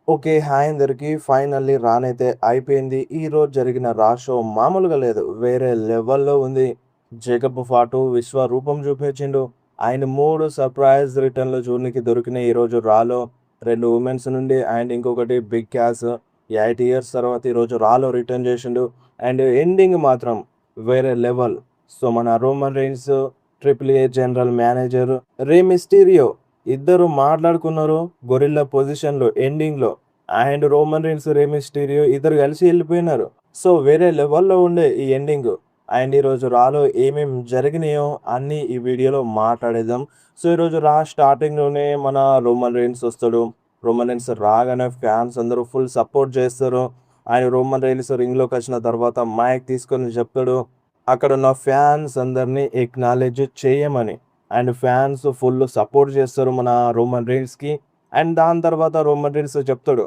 Okay. Hi అందరికి. Finally రానైతే అయిపోయింది. ఈరోజు జరిగిన రా షో మామూలుగా లేదు. వేరే లెవెల్‌లో ఉంది. 'జేకబ్ పాటు విశ్వరూపం చూపించిండు. ఆయన 3 సర్ప్రైజ్ రిటర్న్‌లు చూడనీకి దొరికినాయి ఈరోజు రాలో. 2 వుమెన్స్ నుండి అండ్ ఇంకొకటి బిగ్ క్యాస్ 8 ఇయర్స్ తర్వాత ఈరోజు రాలో రిటర్న్ చేసిండు. అండ్ ఎండింగ్ మాత్రం వేరే లెవెల్. సో, మన Roman Reigns, triple A general manager Rey Mysterio ఇద్దరు మాట్లాడుకున్నారు గొరిల్లా పొజిషన్‌లో ఎండింగ్‌లో. And Roman Reigns, Rey Mysterio ఇద్దరు కలిసి ఎళ్ళిపోయినారు. సో, వేరే లెవెల్‌లో ఉండే ఈ ఎండింగు. అండ్ ఈరోజు రాలో ఏమేం జరిగినాయో అన్నీ ఈ వీడియోలో మాట్లాడేద్దాం. సో, ఈరోజు రా స్టార్టింగ్‌లోనే మన రోమన్ రీన్స్ వస్తాడు. రోమన్ రీన్స్ రాగానే ఫ్యాన్స్ అందరూ ఫుల్ సపోర్ట్ చేస్తారు. ఆయన రోమన్ రీన్స్ రింగ్‌లోకొచ్చిన తర్వాత మైక్ తీసుకొని చెప్తాడు. అక్కడున్న ఫ్యాన్స్ అందరిని ఎక్నాలెడ్జ్ చేయమని. అండ్ ఫ్యాన్స్ ఫుల్ సపోర్ట్ చేస్తారు మన రోమన్ రీన్స్‌కి. అండ్ దాని తర్వాత రోమన్ రీన్స్ చెప్తాడు.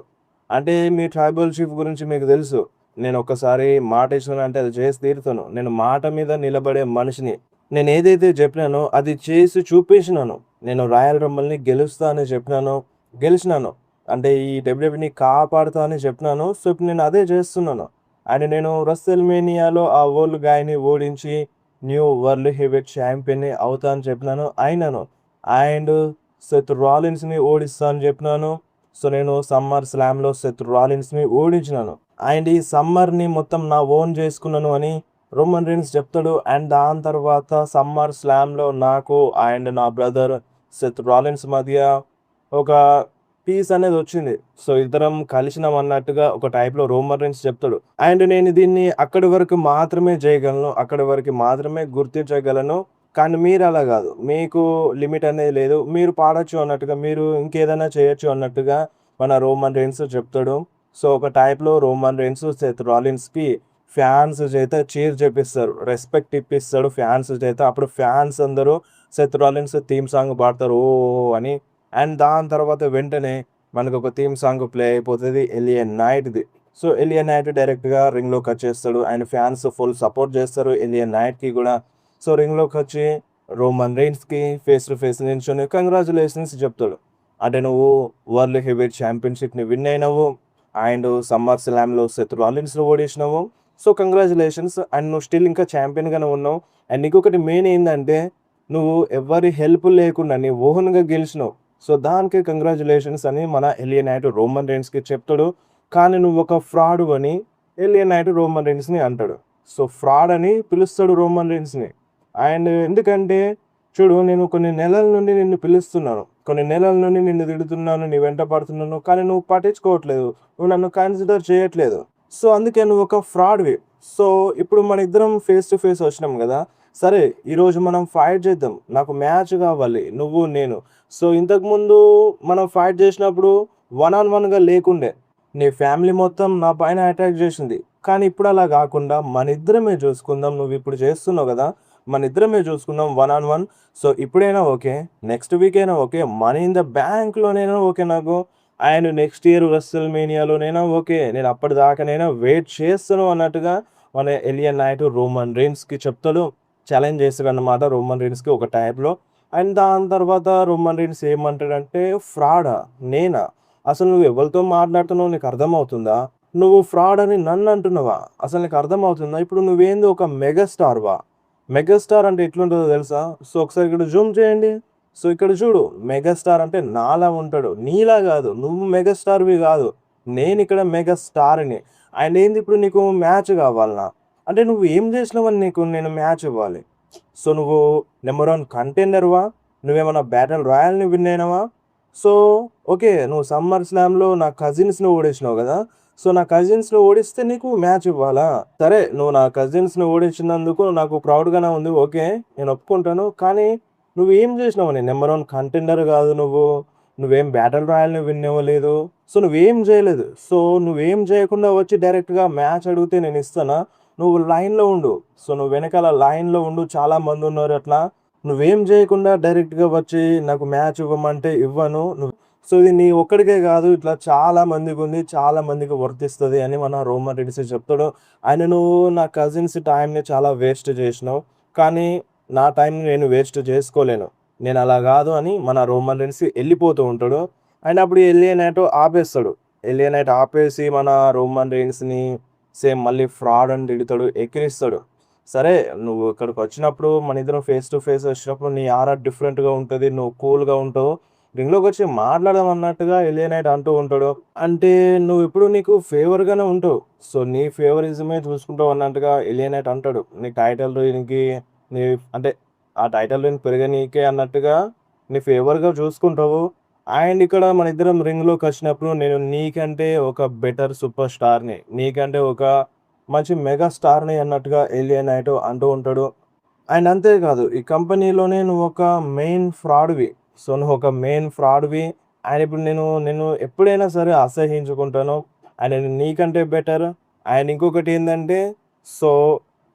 అంటే మీ ట్రైబల్ చీఫ్ గురించి మీకు తెలుసు. నేను ఒక్కసారి మాట ఇచ్చినానంటే అది చేసి తీరుతాను. నేను మాట మీద నిలబడే మనిషిని. నేను ఏదైతే చెప్పినానో అది చేసి చూపించినాను. నేను రాయల్ రంబల్‌ని గెలుస్తా అని చెప్పినాను. గెలిచినాను. అంటే ఈ డబ్ల్యూడబ్ల్యూఈని కాపాడుతా అని చెప్పినాను. సో, ఇప్పుడు నేను అదే చేస్తున్నాను. అండ్ నేను రెస్ల్‌మేనియాలో ఆ ఓల్డ్ గాయ్‌ని ఓడించి న్యూ వరల్డ్ హెవీవెయిట్ ఛాంపియన్‌ని అవుతా అని చెప్పినాను. అయినాను. అండ్ సెత్ రాలిన్స్‌ని ఓడిస్తా అని చెప్పినాను. సో, నేను సమ్మర్ స్లామ్‌లో సెత్ రాలిన్స్‌ని ఓడించినాను. అండ్ ఈ సమ్మర్‌ని మొత్తం నా ఓన్ చేసుకున్నాను అని రోమన్ రీన్స్ చెప్తాడు. అండ్ దాని తర్వాత సమ్మర్ స్లామ్‌లో నాకు అండ్ నా బ్రదర్ సెత్ రాలిన్స్ మధ్య ఒక పీస్ అనేది వచ్చింది. సో, ఇద్దరం కలిసినాం అన్నట్టుగా ఒక టైప్‌లో రోమన్ రీన్స్ చెప్తాడు. అండ్ నేను దీన్ని అక్కడి వరకు మాత్రమే చేయగలను. అక్కడి వరకు మాత్రమే గుర్తించగలను. కానీ మీరలా గాదు. మీకు లిమిట్ అనేది లేదు. మీరు పాడొచ్చు అన్నట్టుగా, మీరు ఇంకేదైనా చేయొచ్చు అన్నట్టుగా మన రోమన్ రీన్స్ చెప్తాడు. సో, ఒక టైప్‌లో రోమన్ రీన్స్ సెత్ రాలిన్స్‌కి ఫ్యాన్స్ చేత చీర్ చేపిస్తారు. రెస్పెక్ట్ ఇప్పిస్తాడు ఫ్యాన్స్ చేత. అప్పుడు ఫ్యాన్స్ అందరూ సెత్ రాలిన్స్ థీమ్ సాంగ్ పాడతారు ఓహ్! అని. అండ్ దాని తర్వాత వెంటనే మనకొక థీమ్ సాంగ్ ప్లే అయిపోతది ఎలియన్ నైట్‌ది. సో, ఎలియన్ నైట్ డైరెక్ట్‌గా రింగ్‌లోకొచ్చేస్తాడు. అండ్ ఫ్యాన్స్ ఫుల్ సపోర్ట్ చేస్తారు ఎలియన్ నైట్‌కి గూడా. సో, రింగ్‌లోకొచ్చి రోమన్ రీన్స్‌కి ఫేస్ టు ఫేస్ నించొని కంగ్రాచ్యులేషన్స్ చెప్తాడు. అంటే నువ్వు వరల్డ్ హెవీవెయిట్ ఛాంపియన్‌షిప్‌ని విన్ అయినవు. అండ్ సమ్మర్ స్లామ్‌లో సెత్ రాలిన్స్‌ని ఓడించినవు. So, congratulations. అండ్ నువ్వు స్టిల్ ఇంకా ఛాంపియన్‌గానే ఉన్నావు. అండ్ ఇంకొకటి మెయిన్ ఏందంటే నువ్వు ఎవ్వరి హెల్ప్ లేకుండా నీ ఓన్‌గా గెలిచినావు. సో, దానికి కంగ్రాచ్యులేషన్స్ అని మన ఎలియన్ నైట్ రోమన్ రీన్స్‌కి చెప్తాడు. కానీ నువ్వొక ఫ్రాడువని ఎలియన్ నైట్ రోమన్ రీన్స్‌ని అంటాడు. సో, ఫ్రాడ్ అని పిలుస్తాడు రోమన్ రీన్స్‌ని. అండ్ ఎందుకంటే చూడు నేను కొన్ని నెలల నుండి నిన్ను పిలుస్తున్నాను. కొన్ని నెలల నుండి నిన్ను తిడుతున్నాను. నీ వెంట పడుతున్నాను. కానీ నువ్వు పట్టించుకోవట్లేదు. నువ్వు నన్ను కన్సిడర్ చేయట్లేదు. సో, అందుకే నువ్వొక ఫ్రాడ్‌వి. సో, ఇప్పుడు మనిద్దరం ఫేస్ టు ఫేస్ వచ్చినాం గదా! సరే ఈరోజు మనం ఫైట్ చేద్దాం. నాకు మ్యాచ్ కావాలి. నువ్వు, నేను. సో, ఇంతకుముందు మనం ఫైట్ చేసినప్పుడు వన్ ఆన్ వన్‌గా లేకుండే. నీ ఫ్యామిలీ మొత్తం నా పైన అటాక్ చేసింది. కానీ ఇప్పుడు అలా గాకుండా మనిద్దరమే చూసుకుందాం. నువ్విప్పుడు చేస్తున్నావు గదా! మనిద్దరమే చూసుకుందాం వన్ ఆన్ వన్. సో, ఇప్పుడైనా ఓకే. నెక్స్ట్ వీక్ అయినా ఓకే. మనీ ఇన్ ద బ్యాంక్‌లోనైనా ఓకే నాకు. అండ్ నెక్స్ట్ ఇయర్ రెస్ల్‌మేనియాలోనైనా ఓకే. నేను అప్పటిదాకానైనా వెయిట్ చేస్తాను అన్నట్టుగా మన ఎలియన్ నైట్ రోమన్ రీన్స్‌కి చెప్తాడు. ఛాలెంజ్ చేస్తాడన్నమాట రోమన్ రీన్స్‌కి ఒక టైప్‌లో. అండ్ దాని తర్వాత రోమన్ రీన్స్ ఏమంటాడంటే, "ఫ్రాడా? నేనా? అసలు నువ్వు ఎవరితో మాట్లాడుతున్నావో నీకు అర్థమవుతుందా? నువ్వు ఫ్రాడ్ అని నన్ను అంటున్నావా? అసలు నీకు అర్థమవుతుందా? ఇప్పుడు నువ్వేంది ఒక మెగాస్టార్‌వా? మెగాస్టార్ అంటే ఎట్లుంటదో తెలుసా? సో, ఒకసారి ఇక్కడ జూమ్ చేయండి. సో, ఇక్కడ చూడు మెగాస్టార్ అంటే నాలా ఉంటాడు. నీలా గాదు. నువ్వు మెగాస్టార్‌వి గాదు. నేనిక్కడ మెగాస్టార్‌ని. అండ్ ఏంది ఇప్పుడు నీకు మ్యాచ్ కావాలనా? అంటే నువ్వు ఏం చేసినావని నీకు నేను మ్యాచ్ ఇవ్వాలి? సో, నువ్వు నంబర్ 1 కంటెండర్‌వా? నువ్వేమన్నా బ్యాటిల్ రాయల్‌ని విన్ అయినవా? So, okay. నువ్వు సమ్మర్ స్లామ్‌లో నా కజిన్స్‌ని ఓడించినావు గదా! సో, నా కజిన్స్‌ని ఓడిస్తే నీకు మ్యాచ్ ఇవ్వాలా? సరే నువ్వు నా కజిన్స్‌ని ఓడించినందుకు నాకు ప్రౌడ్‌గానే ఉంది. ఓకే. నేను ఒప్పుకుంటాను. కానీ నువ్వేం జేసినావని నంబర్ 1 కంటెండర్ గాదు నువ్వు. నువ్వేం బ్యాటిల్ రాయల్‌ని విన్ అవ్వలేదు. సో, నువ్వేం జేయలేదు. సో, నువ్వేం జేయకుండా వచ్చి డైరెక్ట్‌గా మ్యాచ్ అడిగితే నేనిస్తానా? నువ్వు లైన్‌లో ఉండు. సో, నువ్వు వెనకాల లైన్‌లో ఉండు. చాలా మందున్నారు అట్లా. నువ్వేం జేయకుండా డైరెక్ట్‌గా వచ్చి నాకు మ్యాచ్ ఇవ్వమంటే ఇవ్వను. సో, ఇది నీ ఒక్కడికే గాదు. ఇట్లా చాలా మందికుంది. చాలా మందికి వర్తిస్తది అని మన రోమన్ రీన్స్ చెప్తాడు. ఆయన "నువ్వు నా కజిన్స్ టైమ్‌ని చాలా వేస్ట్ జేసినావు. కానీ నా టైంని నేను వేస్ట్ చేసుకోలేను. నేనలా గాదు" అని మన రోమన్ రీన్స్ ఎళ్ళిపోతూ ఉంటాడు. అండ్ అప్పుడు ఎలియన్ నేటో ఆపేస్తాడు. ఎలియనైట్ ఆపేసి మన రోమన్ రీన్స్‌ని సేమ్ మళ్ళీ ఫ్రాడ్ అని తిడతాడు, ఎక్కిరిస్తాడు. సరే నువ్వు ఇక్కడికొచ్చినప్పుడు మనిద్దరం ఫేస్ టు ఫేస్ వచ్చినప్పుడు నీ ఆరా డిఫరెంట్‌గా ఉంటది. నువ్వు కూల్‌గా ఉంటావు. రింగ్‌లోకొచ్చి మాట్లాడదాం అన్నట్టుగా ఎలియనైట్ అంటూ ఉంటాడు. అంటే నువ్విప్పుడు నీకు ఫేవర్‌గానే ఉంటావు. సో, నీ ఫేవరిజమే చూసుకుంటావు అన్నట్టుగా ఎలియనైట్ అంటాడు. నీ టైటిల్ రీన్‌కి నీ అంటే ఆ టైటిల్ రీన్ పెరగనీకే అన్నట్టుగా నీ ఫేవర్‌గా చూసుకుంటావు. అండ్ ఇక్కడ మనిద్దరం రింగ్‌లోకొచ్చినప్పుడు నేను నీకంటే ఒక బెటర్ సూపర్ స్టార్‌ని. నీకంటే ఒక మంచి మెగా స్టార్‌ని అన్నట్టుగా ఎలియనైట్ అంటూ ఉంటాడు. అండ్ అంతే కాదు ఈ కంపెనీలోనే నువ్వొక మెయిన్ ఫ్రాడ్‌వి. సో, నువ్వొక మెయిన్ ఫ్రాడ్‌వి. అండ్ ఇప్పుడు నిన్ను ఎప్పుడైనా సరే అసహ్యించుకుంటాను. అండ్ నేను నీకంటే బెటర్. అండ్ ఇంకొకటేందంటే సో,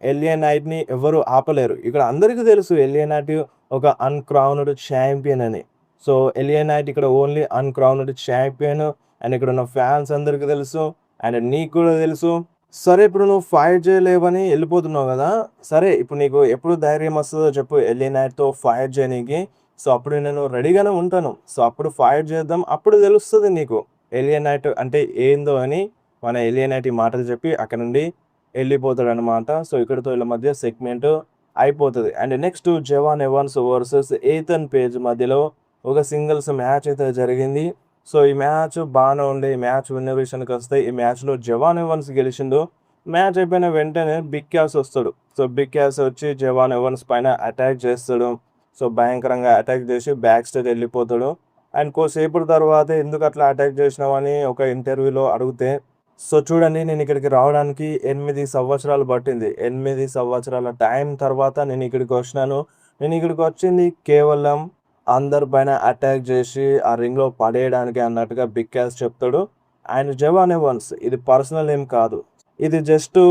ఎలియనైట్‌ని ఎవ్వరు ఆపలేరు. ఇక్కడ అందరికి తెలుసు ఎలియనైట్ ఒక అన్‌క్రౌన్డ్ ఛాంపియన్ అని. సో, ఎలియనైట్ ఇక్కడ ఓన్లీ అన్‌క్రౌన్డ్ ఛాంపియన్. అండ్ ఇక్కడున్న ఫ్యాన్స్ అందరికి తెలుసు. అండ్ నీకు కూడా తెలుసు. సరే ఇప్పుడు నువ్వు ఫైట్ చేయలేవని ఎళ్ళిపోతున్నావు గదా! సరే ఇప్పుడు నీకు ఎప్పుడు ధైర్యం వస్తదో చెప్పు ఎలియనైట్‌తో ఫైట్ చేయనీకి. సో, అప్పుడు నేను రెడీగానే ఉంటాను. సో, అప్పుడు ఫైట్ చేద్దాం. అప్పుడు తెలుస్తది నీకు. ఎలియనైట్ అంటే ఏందో అని మన ఎలియనైట్ ఈ మాటలు చెప్పి అక్కడి నుండి ఎళ్ళిపోతాడనమాట. సో, ఇక్కడితో వీళ్ళ మధ్య సెగ్మెంట్ అయిపోతది. And next Jevon Evans versus Ethan Page మధ్యలో ఒక సింగిల్స్ మ్యాచ్ అయితే జరిగింది. సో, ఈ మ్యాచ్ బానే ఉండే. ఈ మ్యాచ్ విన్నర్ విషయానికొస్తే ఈ మ్యాచ్‌లో జవాన్ ఎవాన్స్ గెలిచిండు. మ్యాచ్ అయిపోయిన వెంటనే బిగ్ క్యాస్ ఒస్తాడు. సో, బిగ్ క్యాస్ వచ్చి జవాన్ ఎవాన్స్ పైన అటాక్ చేస్తాడు. సో, భయంకరంగా అటాక్ చేసి బ్యాక్ స్టేజ్ ఎళ్ళిపోతాడు. అండ్ కొద్దిసేపటి తర్వాత ఎందుకట్లా అటాక్ చేసినావని ఒక ఇంటర్వ్యూలో అడిగితే, సో, చూడండి నేనిక్కడికి రావడానికి 8 సంవత్సరాలు పట్టింది. 8 సంవత్సరాల టైం తర్వాత నేనిక్కడికొచ్చినాను. నేనిక్కడికొచ్చింది కేవలం అందరి పైన అటాక్ జేసి, ఆ రింగ్‌లో పడేయడానికే అన్నట్టుగా బిగ్ క్యాస్ చెప్తాడు. అండ్ జవాన్ ఎవాన్స్ ఇది పర్సనల్ ఏం కాదు. ఇది జస్టు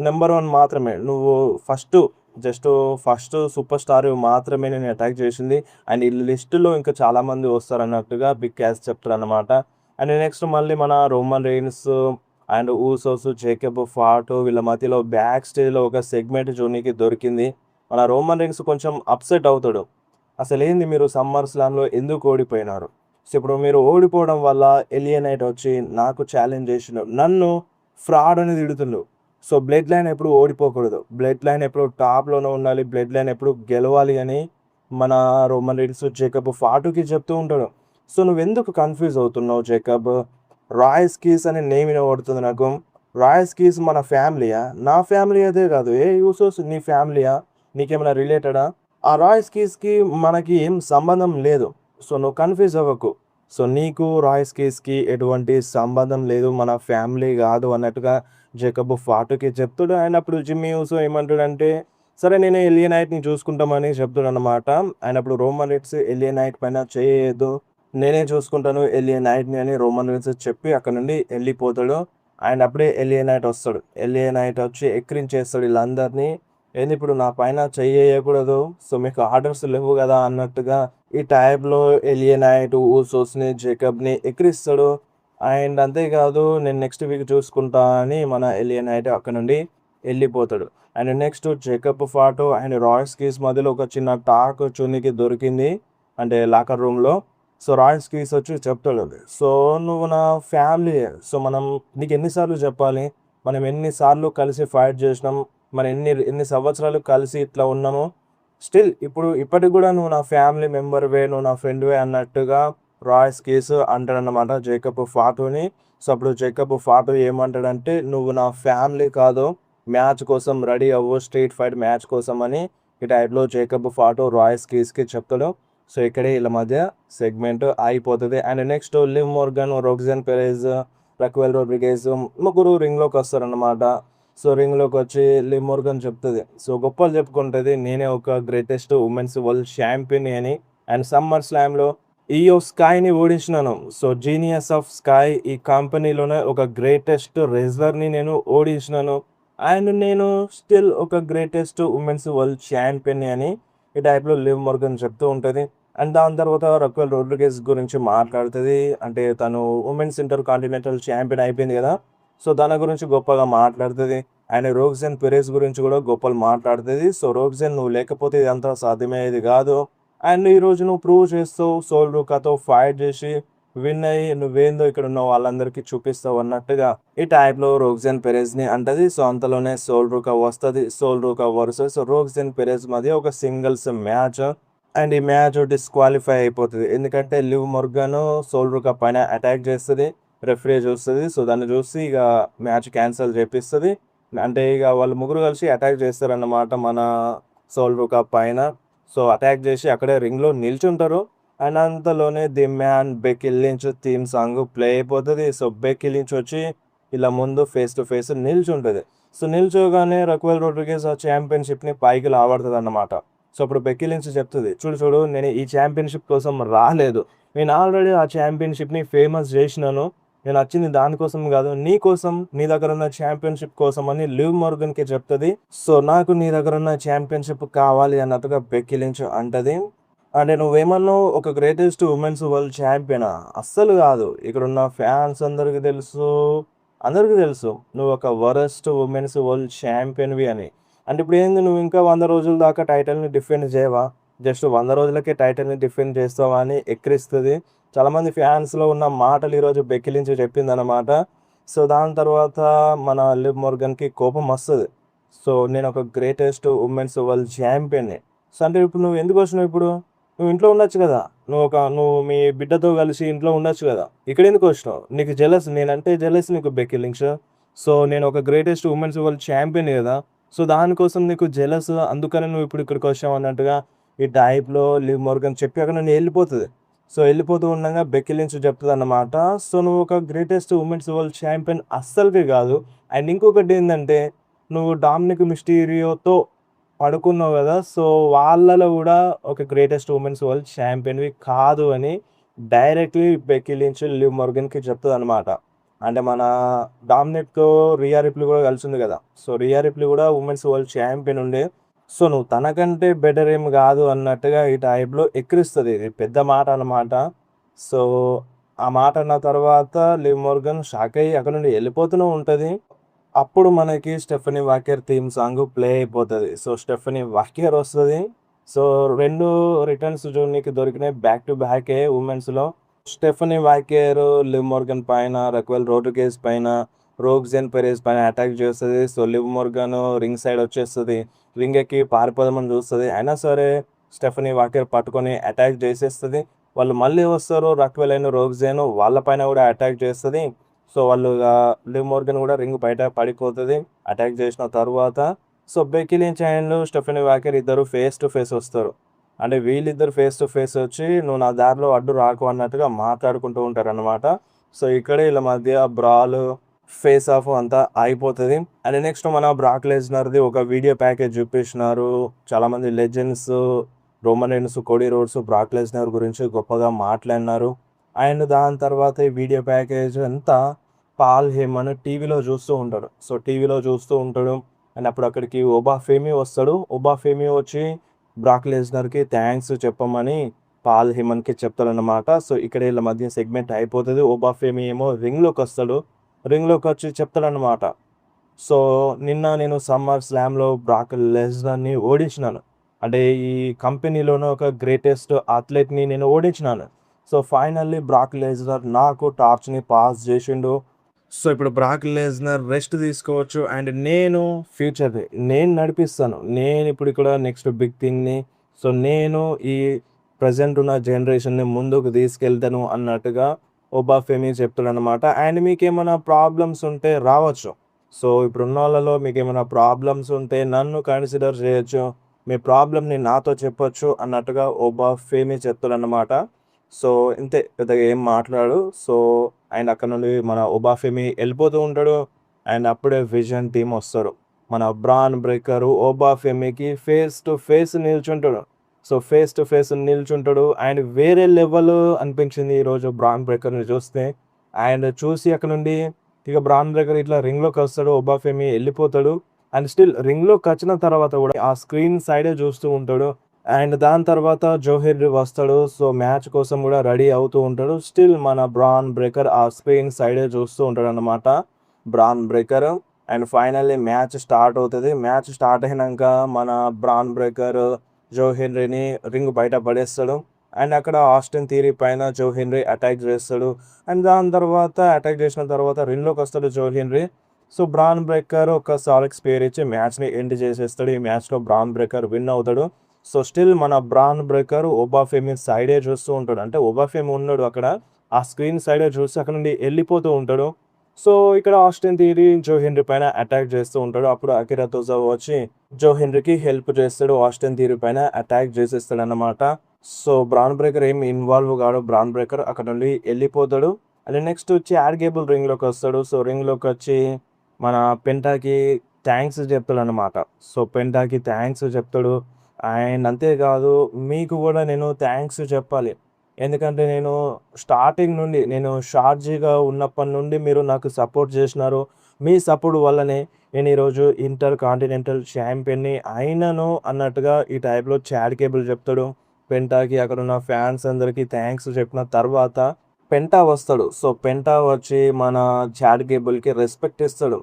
నంబర్ 1 మాత్రమే. నువ్వు జస్టు ఫస్ట్ సూపర్ స్టార్‌వి మాత్రమే నేను అటాక్ చేసింది. అండ్ ఈ లిస్ట్‌లో ఇంకా చాలామంది వస్తారన్నట్టుగా బిగ్ క్యాస్ చెప్తాడనమాట. అండ్ నెక్స్ట్ మళ్ళీ మన Roman rains and Usos, Jacob Fatu వీళ్ళ మధ్యలో బ్యాక్ స్టేజ్‌లో ఒక సెగ్మెంట్ చూడనీకి దొరికింది. మన రోమన్ రెయిన్స్ కొంచెం అప్‌సెట్ అవుతాడు. అసలేంది మీరు సమ్మర్ స్లామ్‌లో ఎందుకు ఓడిపోయినారు? సో, ఇప్పుడు మీరు ఓడిపోవడం వల్ల ఎలియనైట్ వచ్చి నాకు ఛాలెంజ్ చేసిండు. నన్ను ఫ్రాడ్ అని తిడుతుండు. సో, బ్లడ్ లైన్ ఎప్పుడు ఓడిపోకూడదు. బ్లడ్ లైన్ ఎప్పుడు టాప్‌లోనే ఉండాలి. బ్లడ్ లైన్ ఎప్పుడు గెలవాలి అని మన రోమన్ రీన్స్ జేకబ్ ఫాటుకి చెప్తూ ఉంటాడు. సో, నువ్వెందుకు కన్‌ఫ్యూజ్ అవుతున్నావు జేకబ్? రాయ్స్ కీస్ అనే నేమ్ వినబడుతుంది నాకు. రాయ్స్ కీస్ మన ఫ్యామిలీయా? నా ఫ్యామిలీ అదే కాదు. ఏ యూసోస్ నీ ఫ్యామిలీయా? నీకేమైనా రిలేటెడా? ఆ రాయ్స్ కీస్‌కి మనకి ఏం సంబంధం లేదు. సో, నువ్వు కన్‌ఫ్యూజ్ అవ్వకు. సో, నీకు రాయ్స్ కీస్‌కి ఎటువంటి సంబంధం లేదు. మన ఫ్యామిలీ గాదు అన్నట్టుగా జేకబ్ ఫాటుకి చెప్తాడు. అండ్ అప్పుడు జిమ్మీ ఊసో ఏమంటాడంటే, సరే నేను ఎలియనైట్‌ని చూసుకుంటామని చెప్తాడనమాట. అండ్ అప్పుడు రోమన్ రీన్స్ ఎలియనైట్ పైన చేయొద్దు. నేనే చూసుకుంటాను ఎలియనైట్‌ని అని రోమన్ రీన్స్ చెప్పి అక్కడి నుండి ఎళ్ళిపోతాడు. అండ్ అప్పుడే ఎలియనైట్ వస్తాడు. ఎలియనైట్ వచ్చి ఎక్కిరించేస్తాడు ఈళ్ళందరిని. ఏందిప్పుడు నా పైన చెయ్యెయకూడదు. సో, మీకు ఆర్డర్స్ లెవ్వు గదా! అన్నట్టుగా ఈ టైప్‌లో ఎలియనైట్, ఊసోస్‌ని, జేకబ్‌ని ఎక్కిరిస్తాడు. అండ్ అంతేకాదు నేను నెక్స్ట్ వీక్ చూసుకుంటా అని మన ఎలియనైట్ అక్కడి నుండి ఎళ్ళిపోతాడు. And next Jacob Fatu and Royce Keys మధ్యలో ఒక చిన్న టాక్ చున్నీకి దొరికింది. అంటే లాకర్ రూమ్‌లో. సో, రాయ్స్ కీస్ వచ్చి చెప్తాడు. సో, నువ్వు నా ఫ్యామిలీ. సో, మనం నీకెన్ని సార్లు చెప్పాలి? మనం ఎన్ని సార్లు కలిసి ఫైట్ జేసినాం. మనం ఎన్ని ఎన్ని సంవత్సరాలు కలిసి ఇట్లా ఉన్నాము. స్టిల్ ఇప్పటికి గూడా నువ్వు నా ఫ్యామిలీ మెంబర్‌వే, నువ్వు నా ఫ్రెండ్‌వే అన్నట్టుగా రాయ్స్ కీస్ అంటాడన్నమాట జేకబ్ ఫాటుని. సో, అప్పుడు జేకబ్ ఫాటు ఏమంటాడంటే, "నువ్వు నా ఫ్యామిలీ కాదు. మ్యాచ్ కోసం రెడీ అవ్వు. స్ట్రీట్ ఫైట్ మ్యాచ్ కోసం" అని ఈ టైప్‌లో జేకబ్ ఫాటు రాయ్స్ కీస్‌కి చెప్తాడు. సో, ఇక్కడే ఈళ్ళ మధ్య సెగ్మెంట్ అయిపోతది. And next Liv Morgan, Roxanne Perez, Raquel Rodriguez ముగ్గురు రింగ్‌లోకొస్తారన్నమాట. సో, రింగ్‌లోకొచ్చి లివ్ మోర్గన్ చెప్తది. సో, గొప్పలు చెప్పుకుంటది. నేనే ఒక గ్రేటెస్ట్ వుమెన్స్ వరల్డ్ ఛాంపియన్‌ని అని. అండ్ సమ్మర్ స్లామ్‌లో ఇయో స్కైని ఓడించినాను. సో, జీనియస్ ఆఫ్ స్కై ఈ కంపెనీలోనే ఒక గ్రేటెస్ట్ రెజ్లర్‌ని నేను ఓడించినాను. అండ్ నేను స్టిల్ ఒక గ్రేటెస్ట్ వుమెన్స్ వరల్డ్ ఛాంపియన్‌ని అని ఈ టైప్‌లో లివ్ మోర్గన్ చెప్తూ ఉంటది. అండ్ దాని తర్వాత రక్వెల్ రోడ్రిగేజ్ గురించి మాట్లాడుతది. అంటే తను వుమెన్స్ ఇంటర్ కాంటినెంటల్ ఛాంపియన్ అయిపోయింది గదా! సో, తన గురించి గొప్పగా మాట్లాడుతది. అండ్ రోక్సన్ పెరెజ్ గురించి గూడా గొప్పలు మాట్లాడుతది. సో, రోక్సన్ నువ్వు లేకపోతే ఇదంతా సాధ్యమయ్యేది గాదు. అండ్ ఈరోజు నువ్వు ప్రూవ్ చేస్తావు. సోల్ రుకాతో ఫైట్ జేసి విన్ అయ్యి నువ్వేందో ఇక్కడున్న వాళ్ళందరికీ చూపిస్తావు అన్నట్టుగా ఈ టైప్‌లో రోక్సెన్ పెరెజ్‌ని అంటది. సో, అంతలోనే సోల్ రూకా వస్తది. సోల్ రూకా వర్సెస్ రోక్సెన్ పెరెజ్ మధ్య ఒక సింగిల్స్ మ్యాచ్. అండ్ ఈ మ్యాచ్ డిస్‌క్వాలిఫై అయిపోతది. ఎందుకంటే లివ్ మొర్గాన్ సోల్ రూకా పైన అటాక్ చేస్తది. రెఫరీ చూస్తది. సో, దాన్ని చూసి ఇక మ్యాచ్ క్యాన్సల్ చేపిస్తది. అంటే ఇక వాళ్ళు ముగ్గురు కలిసి అటాక్ చేస్తారన్నమాట మన సోల్ రూకా పైన. సో, అటాక్ చేసి అక్కడే రింగ్‌లో నిల్చుంటారు. అండ్ అంతలోనే 'the man' Becky Lynch theme song play అయిపోతది. సో, బెక్కీ లించ్ వచ్చి ఇలా ముందు ఫేస్ టు ఫేస్ నిల్చుంటది. సో, నిల్చోగానే రక్వెల్ రోడ్రిగేస్ ఆ ఛాంపియన్‌షిప్‌ని పైకి లావడతదన్నమాట. సో, అప్పుడు బెక్కీ లించ్ చెప్తది, "చూడు చూడు నేను ఈ ఛాంపియన్‌షిప్ కోసం రాలేదు. నేను ఆల్రెడీ ఆ ఛాంపియన్‌షిప్‌ని ఫేమస్ చేసినాను. నేనొచ్చింది దానికోసం గాదు. నీ కోసం, నీ దగ్గరున్న ఛాంపియన్‌షిప్ కోసం" అని లివ్ మొర్గన్‌కి చెప్తది. సో, నాకు నీ దగ్గరున్న ఛాంపియన్‌షిప్ కావాలి అన్నట్టుగా బెక్కీ లించ్ అంటది. అంటే నువ్వేమన్నావు ఒక గ్రేటెస్ట్ వుమెన్స్ వరల్డ్ ఛాంపియనా? అస్సలు గాదు. ఇక్కడున్న ఫ్యాన్స్ అందరికి తెలుసు. నువ్వొక వరస్ట్ వుమెన్స్ వరల్డ్ ఛాంపియన్‌వి అని. అంటే ఇప్పుడేంది నువ్వు ఇంకా 100 రోజుల దాకా టైటిల్‌ని డిఫెండ్ చేయవా? జస్ట్ 100 రోజులకే టైటిల్‌ని డిఫెండ్ చేస్తావా అని ఎక్కిరిస్తది. చాలామంది ఫ్యాన్స్‌లో ఉన్న మాటలు ఈరోజు బెక్కీ లించ్ చెప్పిందనమాట. సో, దాని తర్వాత మన లివ్ మొర్గన్‌కి కోపమొస్తది. సో, నేనొక గ్రేటెస్ట్ వుమెన్స్ వరల్డ్ ఛాంపియన్‌ని. సో, అంటే ఇప్పుడు నువ్వెందుకొచ్చినావు ఇప్పుడు? నువ్వు ఇంట్లో ఉండొచ్చు గదా! నువ్వు మీ బిడ్డతో కలిసి ఇంట్లో ఉండొచ్చు గదా! ఇక్కడెందుకొచ్చినావు? నీకు జెలస్ నేనంటే జెలస్ నీకు బెక్కీ లించ్. సో, నేనొక గ్రేటెస్ట్ వుమెన్స్ వరల్డ్ ఛాంపియన్ గదా! సో, దానికోసం నీకు జెలస్ అందుకనే నువ్వు ఇప్పుడు ఇక్కడికొచ్చావు అన్నట్టుగా ఈ టైప్‌లో లివ్ మొర్గన్ చెప్పి అక్కడి నుండి ఎళ్ళిపోతది. సో, ఎళ్ళిపోతూ ఉండంగా బెక్కీ లించ్ చెప్తదన్నమాట. సో, నువ్వొక గ్రేటెస్ట్ వుమెన్స్ వరల్డ్ ఛాంపియన్ అస్సలకి గాదు. అండ్ ఇంకొకటేందంటే నువ్వు డామినిక్ మిస్టీరియోతో పడుకున్నావు గదా! సో, వాళ్ళలో గూడా ఒక గ్రేటెస్ట్ వుమెన్స్ వరల్డ్ ఛాంపియన్‌వి కాదు అని డైరెక్ట్‌లీ బెక్కీ లించ్ లివ్ మొర్గన్‌కి చెప్తదనమాట. అంటే మన డామినిక్‌తో రియా రిప్లీ గూడా కలిసుంది గదా! సో, రియా రిప్లీ గూడా వుమెన్స్ వరల్డ్ ఛాంపియన్ ఉండే. సో, నువ్వు తనకంటే బెటర్ ఏమి గాదు అన్నట్టుగా ఈ టైప్‌లో ఎక్కిరిస్తది. ఇది పెద్ద మాట అన్నమాట. సో, ఆ మాట అన్న తర్వాత లివ్ మొర్గన్ షాక్ అయ్యి అక్కడి నుండి ఎళ్ళిపోతూనే ఉంటది. అప్పుడు మనకి 'Stephanie Walker' theme song play అయిపోతది. సో, 'స్టెఫనీ వాకర్' వస్తది. సో, 2 రిటర్న్స్ జోన్‌కి దొరికినాయి బ్యాక్ టు బ్యాకే వుమెన్స్‌లో. 'స్టెఫనీ వాకర్' లివ్ మొర్గన్ పైన, రక్వెల్ రోడ్రిగేజ్ పైన, రోక్సెన్ పెరెజ్ పైన అటాక్ చేస్తది. So, Liv Morgan ring side వచ్చేస్తది. రింగ్ ఎక్కి పారిపోదామని చూస్తది. అయినా సరే స్టెఫనీ వాకర్ పట్టుకొని అటాక్ చేసేస్తది. వాళ్ళు మళ్ళీ వస్తారు. రక్వెల్ అండ్ రోక్సెన్ వాళ్ళ పైన కూడా అటాక్ చేస్తది. సో, వాళ్ళు లివ్ మోర్గన్ గూడా రింగ్ బయట పడిపోతది. అటాక్ చేసిన తరువాత so, Becky Lynch and Stephanie walker ఇద్దరు ఫేస్ టు ఫేస్ వస్తారు. అంటే వీళ్ళిద్దరు ఫేస్ టు ఫేస్ వచ్చి "నువ్వు నా దారిలో అడ్డు రాకు" అన్నట్టుగా మాట్లాడుకుంటూ ఉంటారనమాట. సో, ఇక్కడే ఈళ్ళ మధ్య బ్రాలు, ఫేస్ ఆఫ్ అంతా అయిపోతది. అండ్ నెక్స్ట్ మన బ్రాక్ లెస్నర్‌ది ఒక వీడియో ప్యాకేజ్ చూపించినారు. చాలామంది legends, Roman Reigns, Cody Rhodes, Brock Lesnar గురించి గొప్పగా మాట్లాడినారు. అండ్ దాని తర్వాత ఈ వీడియో ప్యాకేజ్ అంతా పాల్ హేమన్ టీవీలో చూస్తూ ఉంటాడు. సో, టీవీలో చూస్తూ ఉంటాడు. అండ్ అప్పుడు అక్కడికి ఒబా ఫేమి వస్తాడు. ఒబా ఫేమి వచ్చి బ్రాక్ లెస్నర్‌కి థాంక్స్ చెప్పమని పాల్ హేమన్‌కి చెప్తాడన్నమాట. సో, ఇక్కడ వీళ్ళ మధ్య సెగ్మెంట్ అయిపోతది. ఒబా ఫేమి ఏమో రింగ్‌లోకొస్తాడు. రింగ్‌లోకొచ్చి చెప్తాడన్నమాట. సో, నిన్న నేను సమ్మర్ స్లామ్‌లో బ్రాక్ లెస్నర్‌ని ఓడించినాను. అంటే ఈ కంపెనీలోనే ఒక గ్రేటెస్ట్ అథ్లెట్‌ని నేను ఓడించినాను. సో, ఫైనల్లీ బ్రాక్ లెస్నర్ నాకు టార్చ్‌ని పాస్ చేసిండు. సో, ఇప్పుడు బ్రాక్ లెస్నర్ రెస్ట్ తీసుకోవచ్చు. అండ్ నేను ఫ్యూచర్‌ని నేను నడిపిస్తాను. నేనిప్పుడు ఇక్కడ నెక్స్ట్ బిగ్ థింగ్‌ని. సో, నేను ఈ ప్రెజెంట్ ఉన్న జనరేషన్‌ని ముందుకు తీసుకెళ్తాను అన్నట్టుగా ఒబాఫెమి చెప్తాడనమాట. అండ్ మీకేమైనా ప్రాబ్లమ్స్ ఉంటే రావచ్చు. సో, ఇప్పుడున్నోళ్ళలో మీకేమైనా ప్రాబ్లమ్స్ ఉంటే నన్ను కన్సిడర్ చేయొచ్చు. మీ ప్రాబ్లమ్‌ని నాతో చెప్పొచ్చు అన్నట్టుగా ఒబాఫెమి చెప్తాడనమాట. సో, ఇంతే పెద్దగా ఏం మాట్లాడడు. సో, అండ్ అక్కడ నుండి మన ఒబాఫెమి ఎళ్ళిపోతూ ఉంటాడు. అండ్ అప్పుడే విజన్ టీమ్ వస్తారు. మన బ్రాన్ బ్రేకరు ఒబాఫెమికి ఫేస్ టు ఫేస్ నిల్చుంటాడు. సో, ఫేస్ టు ఫేస్ నిల్చుంటాడు. అండ్ వేరే లెవెల్ అనిపించింది ఈరోజు బ్రాన్ బ్రేకర్‌ని చూస్తే. అండ్ చూసి అక్కడ నుండి ఇక బ్రాన్ బ్రేకర్ ఇట్లా రింగ్‌లోకొస్తాడు. ఒబాఫెమి ఎళ్ళిపోతాడు. అండ్ స్టిల్ రింగ్‌లోకొచ్చిన తర్వాత కూడా ఆ స్క్రీన్ సైడే చూస్తూ ఉంటాడు. అండ్ దాని తర్వాత జోహెర్ వస్తాడు. సో, మ్యాచ్ కోసం గూడా రెడీ అవుతూ ఉంటాడు. స్టిల్ మన బ్రాన్ బ్రేకర్ ఆ స్క్రీన్ సైడే చూస్తూ ఉంటాడనమాట. Bran breaker. And finally match start అవుతది. మ్యాచ్ స్టార్ట్ అయినంక మన బ్రాన్ బ్రేకర్ జో హెన్రీని రింగ్ బయట పడేస్తాడు. అండ్ అక్కడ ఆస్టిన్ థియరీ పైన జో హెన్రీ అటాక్ చేస్తాడు. అండ్ దాని తర్వాత అటాక్ చేసిన తర్వాత రింగ్‌లోకి వస్తాడు జో హెన్రీ. సో, బ్రాన్ బ్రేకర్ ఒక సాలిడ్ స్పేర్ ఇచ్చి మ్యాచ్‌ని ఎండ్ చేసేస్తాడు. ఈ మ్యాచ్‌లో బ్రాన్ బ్రేకర్ విన్ అవుతాడు. సో, స్టిల్ మన బ్రాన్ బ్రేకర్ ఒబాఫెమి సైడే చూస్తూ ఉంటాడు. అంటే ఒబాఫెమి ఉన్నాడు అక్కడ. ఆ స్క్రీన్ సైడే చూసి అక్కడ నుండి ఎళ్ళిపోతూ ఉంటాడు. సో, ఇక్కడ ఆస్టిన్ థియరీ జో హెన్రీ పైన అటాక్ చేస్తూ ఉంటాడు. అప్పుడు అకిరా తోజావా వచ్చి జో హెన్రీకి హెల్ప్ చేస్తాడు. ఆస్టిన్ థియరీ పైన అటాక్ చేసేస్తాడన్నమాట. సో, బ్రాన్ బ్రేకర్ ఏమి ఇన్వాల్వ్ కాడు. బ్రాన్ బ్రేకర్ అక్కడ నుండి ఎళ్ళిపోతాడు. అండ్ నెక్స్ట్ చాడ్ గేబుల్ రింగ్‌లోకొస్తాడు. సో, రింగ్‌లోకొచ్చి మన పెంటాకి థాంక్స్ చెప్తాడన్నమాట. సో, పెంటాకి థాంక్స్ చెప్తాడు. అండ్ అంతేకాదు మీకు కూడా నేను థాంక్స్ చెప్పాలి. ఎందుకంటే నేను షార్జీగా ఉన్నప్పటి నుండి మీరు నాకు సపోర్ట్ చేసినారు. మీ సపోర్ట్ వల్లనే నేను ఈరోజు ఇంటర్ కాంటినెంటల్ ఛాంపియన్‌ని అయినాను అన్నట్టుగా ఈ టైప్‌లో చాడ్ గేబుల్ చెప్తాడు. పెంటాకి అక్కడున్న ఫ్యాన్స్ అందరికీ థాంక్స్ చెప్పిన తర్వాత పెంటా వస్తాడు. సో, పెంటా వచ్చి మన చాడ్ గేబుల్‌కి రెస్పెక్ట్ ఇస్తాడు.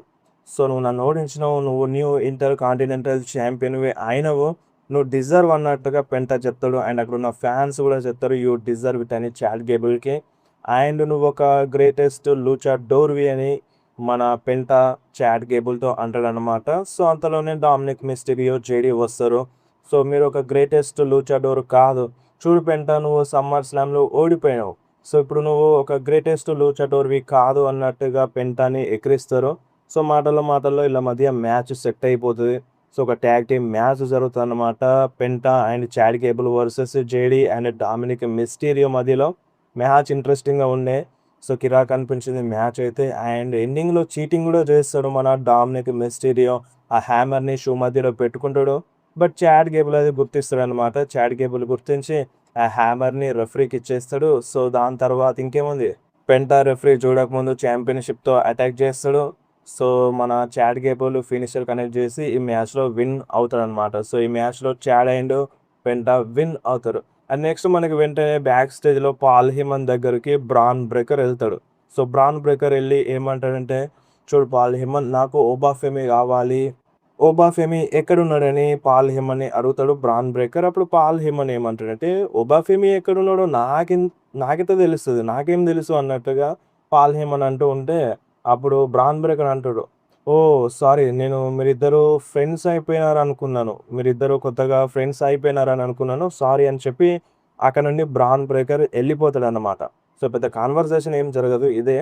సో, "నువ్వు నన్ను ఓడించినావు. నువ్వు న్యూ ఇంటర్ కాంటినెంటల్ ఛాంపియన్‌వి అయినవు. నువ్వు డిజర్వ్" అన్నట్టుగా పెంటా చెప్తాడు. అండ్ అక్కడున్న ఫ్యాన్స్ కూడా చెప్తారు, "యూ డిజర్వ్ ఇట్" అని చాడ్ గేబుల్‌కి. అండ్ "నువ్వొక గ్రేటెస్ట్ లూచాడోర్‌వి" అని మన పెంటా చాడ్ గేబుల్‌తో అంటాడనమాట. సో, అంతలోనే డామినిక్ మిస్టీరియో, జేడీ వస్తారు. సో, "మీరొక గ్రేటెస్ట్ లూచాడోర్ కాదు. చూడు పెంటా, నువ్వు సమ్మర్ స్లామ్‌లో ఓడిపోయావు. సో, ఇప్పుడు నువ్వు ఒక గ్రేటెస్ట్ లూచాడోర్‌వి కాదు" అన్నట్టుగా పెంటాని ఎక్కిరిస్తారు. సో, మాటల్లో మాటల్లో ఈళ్ళ మధ్య మ్యాచ్ సెట్ అయిపోతది. సో, ఒక ట్యాగ్ టీమ్ మ్యాచ్ జరుగుతుందన్నమాట. Penta and Chad Gable versus JD and Dominik Mysterio మధ్యలో మ్యాచ్ ఇంట్రెస్టింగ్‌గా ఉండే. సో, కిరాక్ అనిపించింది మ్యాచ్ అయితే. అండ్ ఎండింగ్‌లో చీటింగ్ కూడా చేస్తాడు మన డామినిక్ మిస్టీరియో. ఆ హ్యామర్‌ని షూ మధ్యలో పెట్టుకుంటాడు. బట్ చాడ్ గేబుల్ అది గుర్తిస్తాడన్నమాట. చాడ్ గేబుల్ గుర్తించి ఆ హ్యామర్‌ని రెఫరీకి ఇచ్చేస్తాడు. సో, దాని తర్వాత ఇంకేముంది, పెంటా రెఫరీ చూడకముందు ఛాంపియన్‌షిప్‌తో అటాక్ చేస్తాడు. సో, మన చాడ్ గేబుల్ ఫినిషర్ కనెక్ట్ చేసి ఈ మ్యాచ్‌లో విన్ అవుతాడనమాట. సో, ఈ మ్యాచ్‌లో చాడ్ అండ్ పెంటా విన్ అవుతారు. అండ్ నెక్స్ట్ మనకి వెంటనే బ్యాక్ స్టేజ్‌లో పాల్ హేమన్ దగ్గరికి బ్రాన్ బ్రేకర్ ఎళ్తాడు. సో, బ్రాన్ బ్రేకర్ ఎళ్లి ఏమంటాడంటే, "చూడు పాల్ హేమన్, నాకు ఒబాఫెమి కావాలి." ఒబాఫెమి ఎక్కడున్నాడని పాల్ హేమన్‌ని అడుగుతాడు బ్రాన్ బ్రేకర్. అప్పుడు పాల్ హేమన్ ఏమంటాడంటే, "ఒబాఫెమి ఎక్కడున్నాడో నాకెట్లా తెలుస్తది? నాకేం తెలుసు" అన్నట్టుగా పాల్ హేమన్ అంటూ ఉంటే, అప్పుడు బ్రాన్ బ్రేకర్ అంటాడు, "ఓహ్! సారీ, నేను మీరిద్దరూ ఫ్రెండ్స్ అయిపోయినారనుకున్నాను. మీరిద్దరూ కొత్తగా ఫ్రెండ్స్ అయిపోయినారని అనుకున్నాను. సారీ" అని చెప్పి అక్కడ నుండి బ్రాన్ బ్రేకర్ ఎళ్ళిపోతాడన్నమాట. సో, పెద్ద కన్వర్జేషన్ ఏం జరగదు. ఇదే.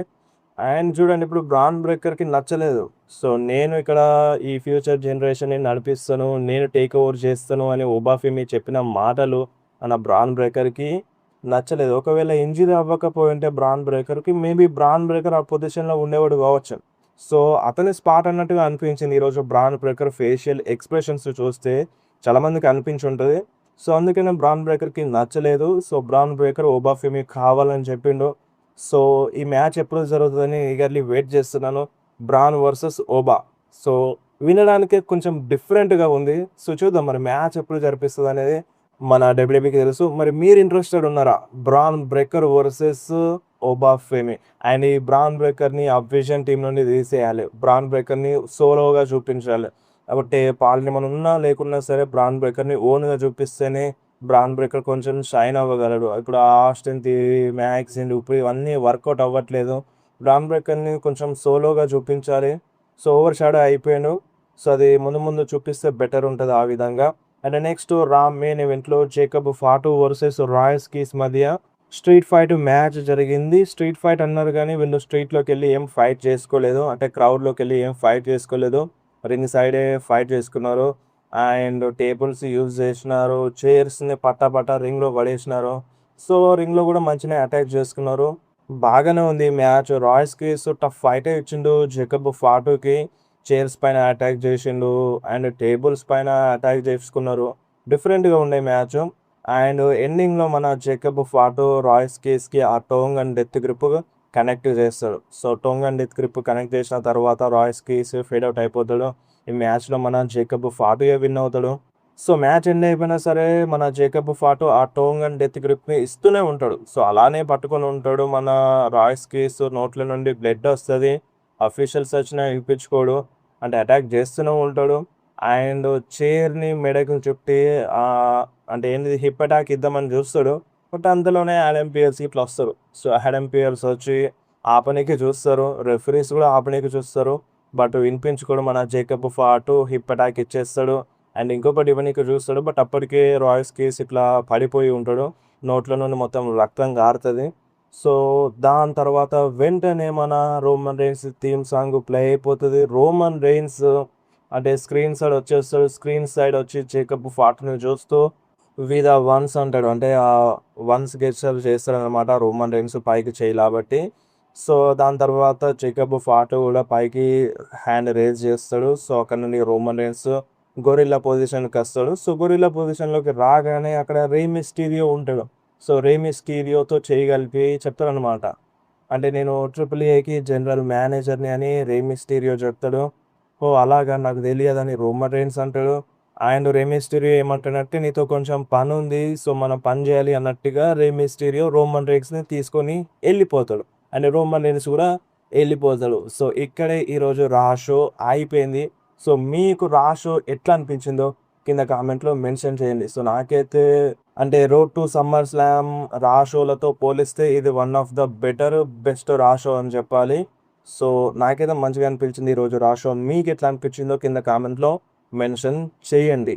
అండ్ చూడండి, ఇప్పుడు బ్రాన్ బ్రేకర్‌కి నచ్చలేదు. సో, నేను ఇక్కడ ఈ ఫ్యూచర్ జనరేషన్‌ని నడిపిస్తాను. నేను టేక్ ఓవర్ చేస్తాను అని ఒబాఫెమి చెప్పిన మాటలు మన బ్రాన్ బ్రేకర్‌కి నచ్చలేదు. ఒకవేళ ఇంజ్యూరీ అవ్వకపోయుంటే బ్రాన్ బ్రేకర్‌కి మేబీ బ్రాన్ బ్రేకర్ ఆ పొజిషన్‌లో ఉండేవాడు కావచ్చు. సో, అతని స్పాట్ అన్నట్టుగా అనిపించింది ఈరోజు బ్రాన్ బ్రేకర్ ఫేషియల్ ఎక్స్‌ప్రెషన్స్ చూస్తే చాలా మందికి అనిపించుంటది. సో, అందుకనే బ్రాన్ బ్రేకర్‌కి నచ్చలేదు. సో, బ్రాన్ బ్రేకర్ ఒబాఫెమి కావాలని చెప్పిండు. సో, ఈ మ్యాచ్ ఎప్పుడు జరుగుతదని ఈగర్‌లీ వెయిట్ చేస్తున్నాను. Bron versus Oba. సో, వినడానికే కొంచెం డిఫరెంట్‌గా ఉంది. సో, చూద్దాం మరి మ్యాచ్ ఎప్పుడు జరిపిస్తదనేది మన డబ్ల్యూడబ్ల్యూఈకి తెలుసు. మరి మీరు ఇంట్రెస్టెడ్ ఉన్నారా? Bron Breakker versus Oba Femi. And ఈ బ్రాన్ బ్రేకర్‌ని అబ్విజన్ టీమ్ నుండి తీసేయాలి. బ్రాన్ బ్రేకర్‌ని సోలోగా చూపించాలి. కాబట్టి పాల్ హేమన్ ఉన్నా లేకున్నా సరే బ్రాన్ బ్రేకర్‌ని ఓన్‌గా చూపిస్తేనే బ్రాన్ బ్రేకర్ కొంచెం షైన్ అవ్వగలడు. ఇప్పుడు ఆస్టిన్ థియరీ, మ్యాక్స్ అండ్ ఇప్పుడు ఇవన్నీ వర్కౌట్ అవ్వట్లేదు. బ్రాన్ బ్రేకర్‌ని కొంచెం సోలోగా చూపించాలి. సో, ఓవర్ షాడో అయిపోయాడు. సో, అది ముందు ముందు చూపిస్తే బెటర్ ఉంటది ఆ విధంగా. అండ్ నెక్స్ట్ మెయిన్ ఈవెంట్‌లో Jacob Fatu versus Royce keys మధ్య స్ట్రీట్ ఫైట్ మ్యాచ్ జరిగింది. స్ట్రీట్ ఫైట్ అన్నారు గానీ వీళ్ళు స్ట్రీట్‌లోకెళ్ళి ఏం ఫైట్ చేసుకోలేదు. అంటే క్రౌడ్‌లోకెళ్ళి ఏం ఫైట్ చేసుకోలేదు. రింగ్ సైడే ఫైట్ చేసుకున్నారు. అండ్ టేబుల్స్ యూజ్ చేసినారు. చైర్స్‌ని పట్టా రింగ్‌లో పడేసినారు. సో, రింగ్‌లో కూడా మంచిగానే అటాక్ చేసుకున్నారు. బాగానే ఉంది మ్యాచ్. రాయస్ కీస్ టఫ్ ఫైటే ఇచ్చిండు జేకబ్ ఫాటుకి. చైర్స్ పైన అటాక్ చేసిండు. అండ్ టేబుల్స్ పైన అటాక్ చేసుకున్నారు. డిఫరెంట్‌గా ఉండే మ్యాచ్. అండ్ ఎండింగ్‌లో మన జేకబ్ ఫాటు రాయస్ కీస్‌కి ఆ Tongan death grip connect చేస్తాడు. So, Tongan death grip connect చేసిన తర్వాత రాయస్ కీస్ ఫేడ్ అవుట్ అయిపోతాడు. ఈ మ్యాచ్‌లో మన జేకబ్ ఫాటుయే విన్ అవుతాడు. సో, మ్యాచ్ ఎండ్ అయిపోయినా సరే మన జేకబ్ ఫాటు ఆ టోంగ్ అండ్ డెత్ గ్రిప్‌ని ఇస్తూనే ఉంటాడు. సో, అలానే పట్టుకొని ఉంటాడు. మన రాయస్ కీస్ నోట్ల నుండి బ్లడ్ వస్తది. అఫీషియల్స్ వచ్చినా ఇప్పించుకోడు. అంటే అటాక్ చేస్తూనే ఉంటాడు. అండ్ చైర్‌ని మెడకు చుట్టి అంటే ఏంటిది హిప్ అటాక్ ఇద్దామని చూస్తాడు. బట్ అందులోనే యాడమ్ పియర్స్ ఇట్లా వస్తారు. సో, యాడమ్ పియర్స్ వచ్చి ఆపనీకి చూస్తారు. రెఫరీస్ కూడా ఆపనీకి చూస్తారు. బట్ వినిపించుకోడు. మన జేకబ్ ఫాటు హిప్ అటాక్ ఇచ్చేస్తాడు. అండ్ ఇంకొకటి ఇవ్వనీకి చూస్తాడు. బట్ అప్పటికే రాయ్స్ కేస్ ఇట్లా పడిపోయి ఉంటాడు. నోట్లో నుండి మొత్తం రక్తం గారుతది. సో, దాని తర్వాత వెంటనే మన Roman rains theme song play అయిపోతది. రోమన్ రెయిన్స్ అంటే స్క్రీన్ సైడ్ వచ్చేస్తాడు. స్క్రీన్ సైడ్ వచ్చి జేకబ్ ఫాట్‌ని చూస్తూ వి ద వన్స్ అంటాడు. అంటే వన్స్ గెస్చర్ చేస్తాడనమాట రోమన్ రెయిన్స్ పైకి చేయలాబట్టి. సో, దాని తర్వాత జేకబ్ ఫాట్ కూడా పైకి హ్యాండ్ రైజ్ చేస్తాడు. సో, అక్కడ నుండి రోమన్ రెయిన్స్ గొరిల్లా పొజిషన్‌కొస్తాడు. సో, గొరిల్లా పొజిషన్‌లోకి రాగానే అక్కడ రే మిస్టీరియో ఉంటాడు. సో, రే మిస్టీరియోతో చేయి కలిపి చెప్తాడనమాట. అంటే నేను ట్రిపుల్ ఏకి జనరల్ మేనేజర్‌ని అని రే మిస్టీరియో చెప్తాడు. ఓహ్! అలాగా నాకు తెలియదని రోమన్ రెయిన్స్ అంటాడు. అండ్ రే మిస్టీరియో ఏమంటాడంటే నీతో కొంచెం పనుంది. సో, మనం పని చేయాలి అన్నట్టుగా రే మిస్టీరియో రోమన్ రెయిన్స్‌ని తీసుకొని ఎళ్ళిపోతాడు. అండ్ రోమన్ రెయిన్స్ కూడా ఎళ్ళిపోతాడు. సో, ఇక్కడే ఈరోజు రా షో అయిపోయింది. సో, మీకు రా షో ఎట్లా అనిపించిందో కింద కామెంట్‌లో మెన్షన్ చేయండి. సో, నాకైతే అంటే 'రోడ్ టు సమ్మర్ స్లామ్' రా షోలతో పోలిస్తే ఇది వన్ ఆఫ్ ద బెస్ట్ రా షో అని చెప్పాలి. సో, నాకైతే మంచిగా అనిపించింది ఈరోజు రా షో. మీకెట్లా అనిపించిందో కింద కామెంట్‌లో మెన్షన్ చేయండి.